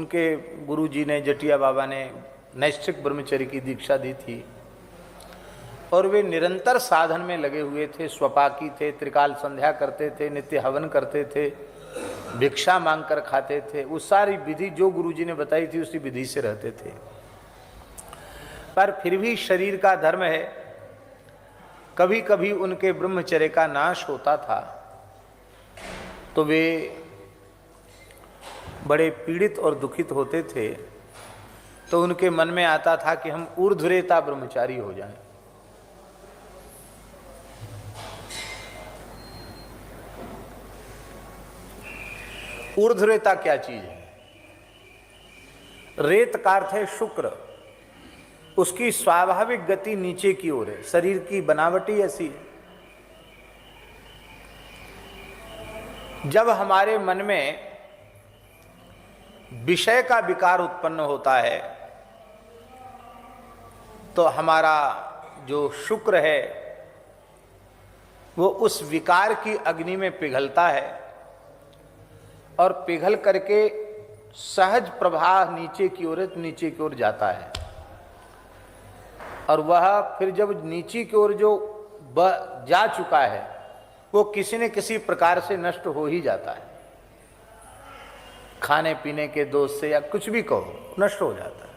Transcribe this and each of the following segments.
उनके गुरुजी ने, जटिया बाबा ने नैष्ठिक ब्रह्मचर्य की दीक्षा दी थी और वे निरंतर साधन में लगे हुए थे। स्वपाकी थे, त्रिकाल संध्या करते थे, नित्य हवन करते थे, भिक्षा मांगकर खाते थे। उस सारी विधि जो गुरुजी ने बताई थी उसी विधि से रहते थे। पर फिर भी शरीर का धर्म है, कभी कभी उनके ब्रह्मचर्य का नाश होता था तो वे बड़े पीड़ित और दुखित होते थे। तो उनके मन में आता था कि हम ऊर्ध्वरेता ब्रह्मचारी हो जाएं। ऊर्ध्वरेता क्या चीज है? रेत का अर्थ है शुक्र, उसकी स्वाभाविक गति नीचे की ओर है। शरीर की बनावट ही ऐसी है। जब हमारे मन में विषय का विकार उत्पन्न होता है तो हमारा जो शुक्र है वो उस विकार की अग्नि में पिघलता है और पिघल करके सहज प्रवाह नीचे की ओर जाता है। और वह फिर जब नीचे की ओर जो जा चुका है वो किसी न किसी प्रकार से नष्ट हो ही जाता है। खाने पीने के दोष से या कुछ भी कहो, नष्ट हो जाता है।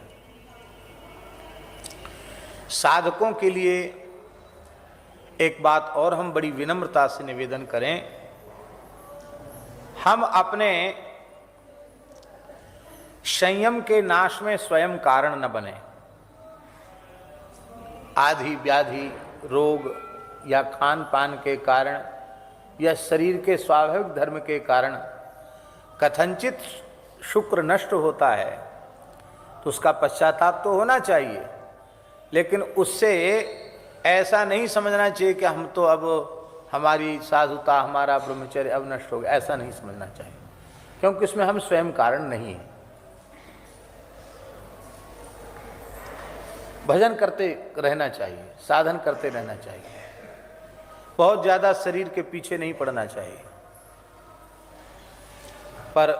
साधकों के लिए एक बात और हम बड़ी विनम्रता से निवेदन करें, हम अपने संयम के नाश में स्वयं कारण न बने। आदि व्याधि, रोग या खान पान के कारण या शरीर के स्वाभाविक धर्म के कारण कथनचित शुक्र नष्ट होता है तो उसका पश्चाताप तो होना चाहिए, लेकिन उससे ऐसा नहीं समझना चाहिए कि हम तो अब हमारी साधुता, हमारा ब्रह्मचर्य अब नष्ट हो गया, ऐसा नहीं समझना चाहिए, क्योंकि इसमें हम स्वयं कारण नहीं हैं। भजन करते रहना चाहिए, साधन करते रहना चाहिए, बहुत ज़्यादा शरीर के पीछे नहीं पड़ना चाहिए। पर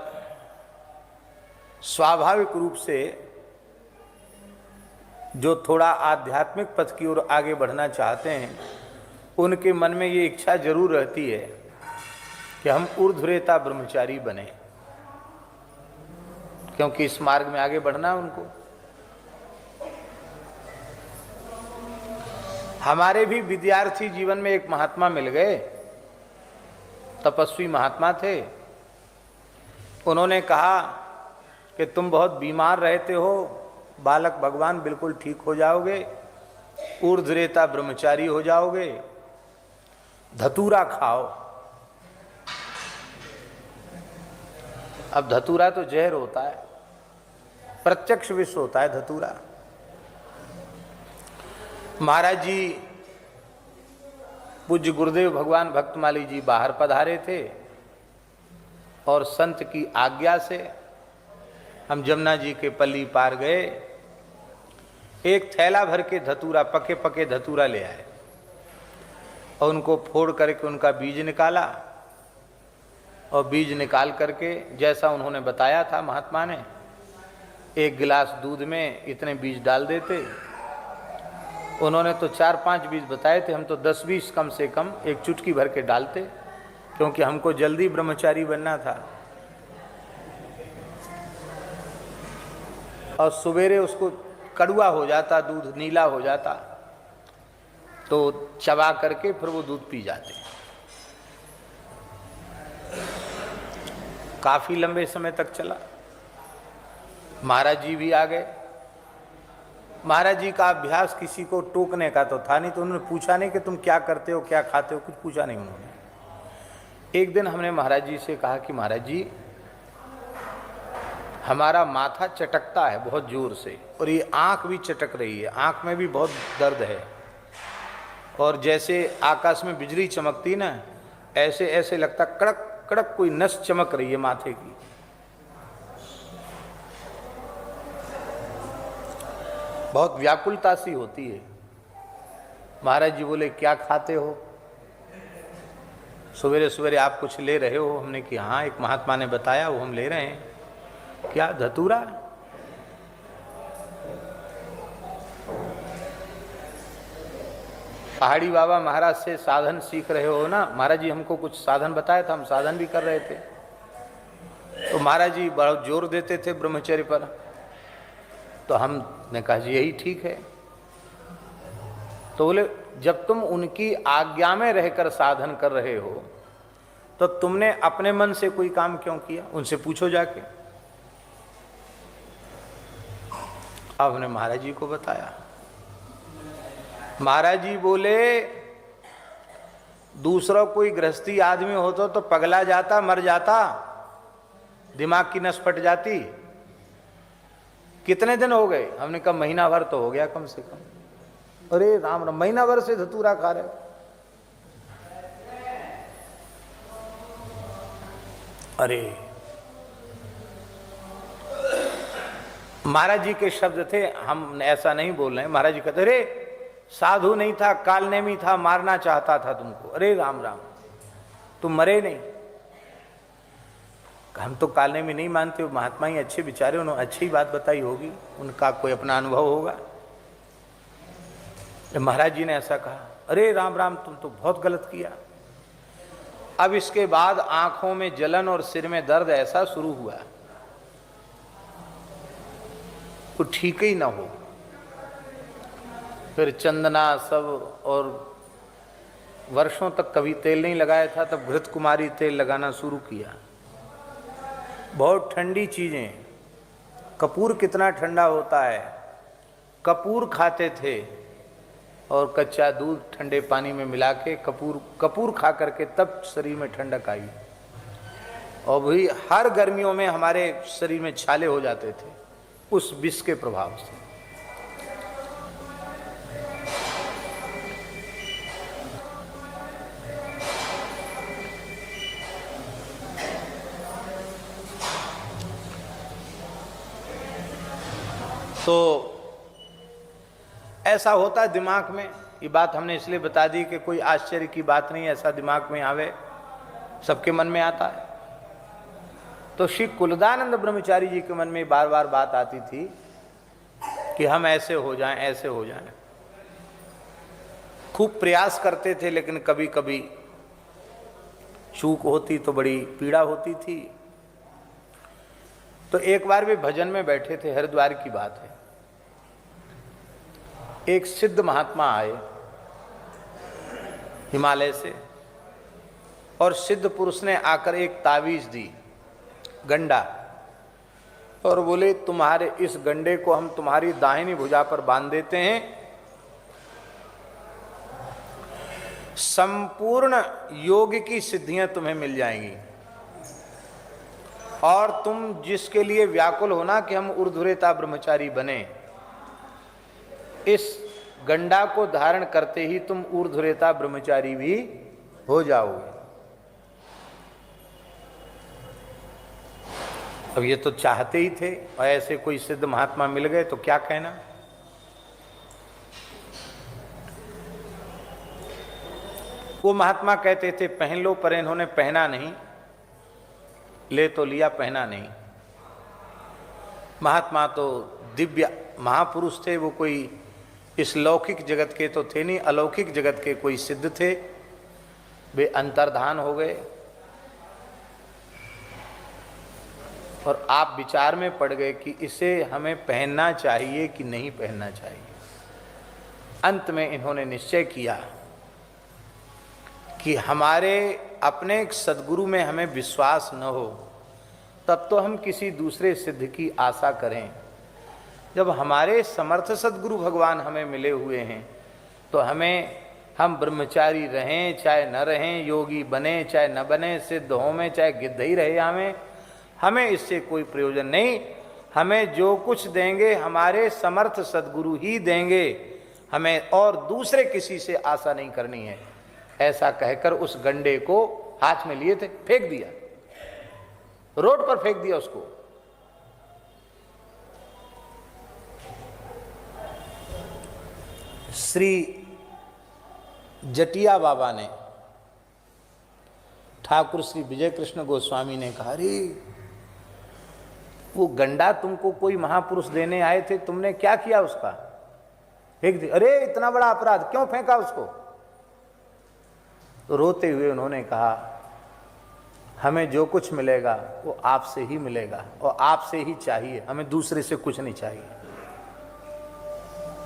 स्वाभाविक रूप से जो थोड़ा आध्यात्मिक पथ की ओर आगे बढ़ना चाहते हैं उनके मन में ये इच्छा जरूर रहती है कि हम ऊर्ध्वरेता ब्रह्मचारी बने, क्योंकि इस मार्ग में आगे बढ़ना है उनको। हमारे भी विद्यार्थी जीवन में एक महात्मा मिल गए, तपस्वी महात्मा थे। उन्होंने कहा कि तुम बहुत बीमार रहते हो बालक, भगवान बिल्कुल ठीक हो जाओगे, ऊर्ध्वरेता ब्रह्मचारी हो जाओगे, धतूरा खाओ। अब धतूरा तो जहर होता है, प्रत्यक्ष विष होता है धतूरा। महाराज जी, पूज्य गुरुदेव भगवान भक्तमाली जी बाहर पधारे थे और संत की आज्ञा से हम जमुना जी के पल्ली पार गए। एक थैला भर के धतूरा, पके पके धतूरा ले आए और उनको फोड़ करके उनका बीज निकाला और बीज निकाल करके जैसा उन्होंने बताया था महात्मा ने, एक गिलास दूध में इतने बीज डाल देते। उन्होंने तो 4-5 बीज बताए थे, हम तो 10-20 कम से कम एक चुटकी भर के डालते, क्योंकि हमको जल्दी ब्रह्मचारी बनना था। और सवेरे उसको कड़वा हो जाता, दूध नीला हो जाता, तो चबा करके फिर वो दूध पी जाते। काफी लंबे समय तक चला। महाराज जी भी आ गए। महाराज जी का अभ्यास किसी को टोकने का तो था नहीं, तो उन्होंने पूछा नहीं कि तुम क्या करते हो, क्या खाते हो, कुछ पूछा नहीं उन्होंने। एक दिन हमने महाराज जी से कहा कि महाराज जी, हमारा माथा चटकता है बहुत जोर से और ये आँख भी चटक रही है, आँख में भी बहुत दर्द है, और जैसे आकाश में बिजली चमकती ना, ऐसे ऐसे लगता कड़क कड़क कोई नस चमक रही है माथे की। बहुत व्याकुलता सी होती है। महाराज जी बोले, क्या खाते हो? सवेरे सवेरे आप कुछ ले रहे हो? हमने कि हाँ, एक महात्मा ने बताया, वो हम ले रहे हैं। क्या धतूरा? पहाड़ी बाबा महाराज से साधन सीख रहे हो ना? महाराज जी हमको कुछ साधन बताया था, हम साधन भी कर रहे थे। तो महाराज जी बहुत जोर देते थे ब्रह्मचर्य पर, तो हमने कहा जी यही ठीक है। तो बोले जब तुम उनकी आज्ञा में रहकर साधन कर रहे हो तो तुमने अपने मन से कोई काम क्यों किया? उनसे पूछो जाके। अब हमने महाराज जी को बताया। महाराज जी बोले दूसरा कोई गृहस्थी आदमी होता तो पगला जाता, मर जाता, दिमाग की नस फट जाती। कितने दिन हो गए? हमने कहा महीना भर तो हो गया कम से कम। अरे राम राम, महीना भर से धतूरा खा रहे हो? अरे महाराज जी के शब्द थे, हम ऐसा नहीं बोल रहे हैं। महाराज जी कहते अरे साधु नहीं था, कालनेमी था, मारना चाहता था तुमको। अरे राम राम, तुम मरे नहीं। हम तो कालनेमी नहीं मानते, महात्मा ही अच्छे बेचारे, उन्होंने अच्छी बात बताई होगी, उनका कोई अपना अनुभव होगा। महाराज जी ने ऐसा कहा, अरे राम राम तुम तो बहुत गलत किया। अब इसके बाद आंखों में जलन और सिर में दर्द ऐसा शुरू हुआ तो ठीक ही ना हो। फिर चंदना सब, और वर्षों तक कभी तेल नहीं लगाया था, तब घृत कुमारी तेल लगाना शुरू किया। बहुत ठंडी चीजें, कपूर कितना ठंडा होता है, कपूर खाते थे और कच्चा दूध ठंडे पानी में मिला के कपूर खा करके तब शरीर में ठंडक आई। और भी हर गर्मियों में हमारे शरीर में छाले हो जाते थे उस विष के प्रभाव से। तो ऐसा होता है दिमाग में। ये बात हमने इसलिए बता दी कि कोई आश्चर्य की बात नहीं, ऐसा दिमाग में आवे, सबके मन में आता है। तो श्री कुलदानंद ब्रह्मचारी जी के मन में बार बार बात आती थी कि हम ऐसे हो जाएं, ऐसे हो जाएं। खूब प्रयास करते थे, लेकिन कभी कभी चूक होती तो बड़ी पीड़ा होती थी। तो एक बार भी भजन में बैठे थे, हरिद्वार की बात है। एक सिद्ध महात्मा आए हिमालय से, और सिद्ध पुरुष ने आकर एक तावीज दी, गंडा, और बोले तुम्हारे इस गंडे को हम तुम्हारी दाहिनी भुजा पर बांध देते हैं, संपूर्ण योग की सिद्धियां तुम्हें मिल जाएंगी, और तुम जिसके लिए व्याकुल होना कि हम ऊर्ध्वरेता ब्रह्मचारी बने, इस गंडा को धारण करते ही तुम ऊर्ध्वरेता ब्रह्मचारी भी हो जाओगे। अब ये तो चाहते ही थे, और ऐसे कोई सिद्ध महात्मा मिल गए तो क्या कहना। वो महात्मा कहते थे पहन लो, पर इन्होंने पहना नहीं, ले तो लिया, पहना नहीं। महात्मा तो दिव्य महापुरुष थे, वो कोई इस लौकिक जगत के तो थे नहीं, अलौकिक जगत के कोई सिद्ध थे। वे अंतर्धान हो गए और आप विचार में पड़ गए कि इसे हमें पहनना चाहिए कि नहीं पहनना चाहिए। अंत में इन्होंने निश्चय किया कि हमारे अपने सद्गुरु में हमें विश्वास न हो तब तो हम किसी दूसरे सिद्ध की आशा करें। जब हमारे समर्थ सद्गुरु भगवान हमें मिले हुए हैं तो हम ब्रह्मचारी रहें चाहे न रहें, योगी बने चाहे न बने, सिद्ध हों में चाहे गिद्ध ही रहे, हमें इससे कोई प्रयोजन नहीं। हमें जो कुछ देंगे हमारे समर्थ सद्गुरु ही देंगे, हमें और दूसरे किसी से आशा नहीं करनी है। ऐसा कहकर उस गंडे को हाथ में लिए थे, फेंक दिया, रोड पर फेंक दिया उसको। श्री जटिया बाबा ने, ठाकुर श्री विजय कृष्ण गोस्वामी ने कहा, अरे वो गंडा तुमको कोई महापुरुष देने आए थे, तुमने क्या किया उसका? फेंक दिया। अरे इतना बड़ा अपराध, क्यों फेंका उसको? तो रोते हुए उन्होंने कहा, हमें जो कुछ मिलेगा वो आपसे ही मिलेगा और आपसे ही चाहिए, हमें दूसरे से कुछ नहीं चाहिए।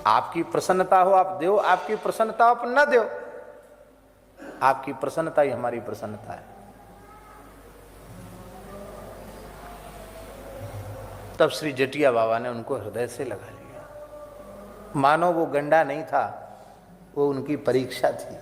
आपकी प्रसन्नता हो आप दो, आपकी प्रसन्नता हो आप न दो, आपकी प्रसन्नता ही हमारी प्रसन्नता है। तब श्री जटिया बाबा ने उनको हृदय से लगा लिया, मानो वो गंडा नहीं था, वो उनकी परीक्षा थी।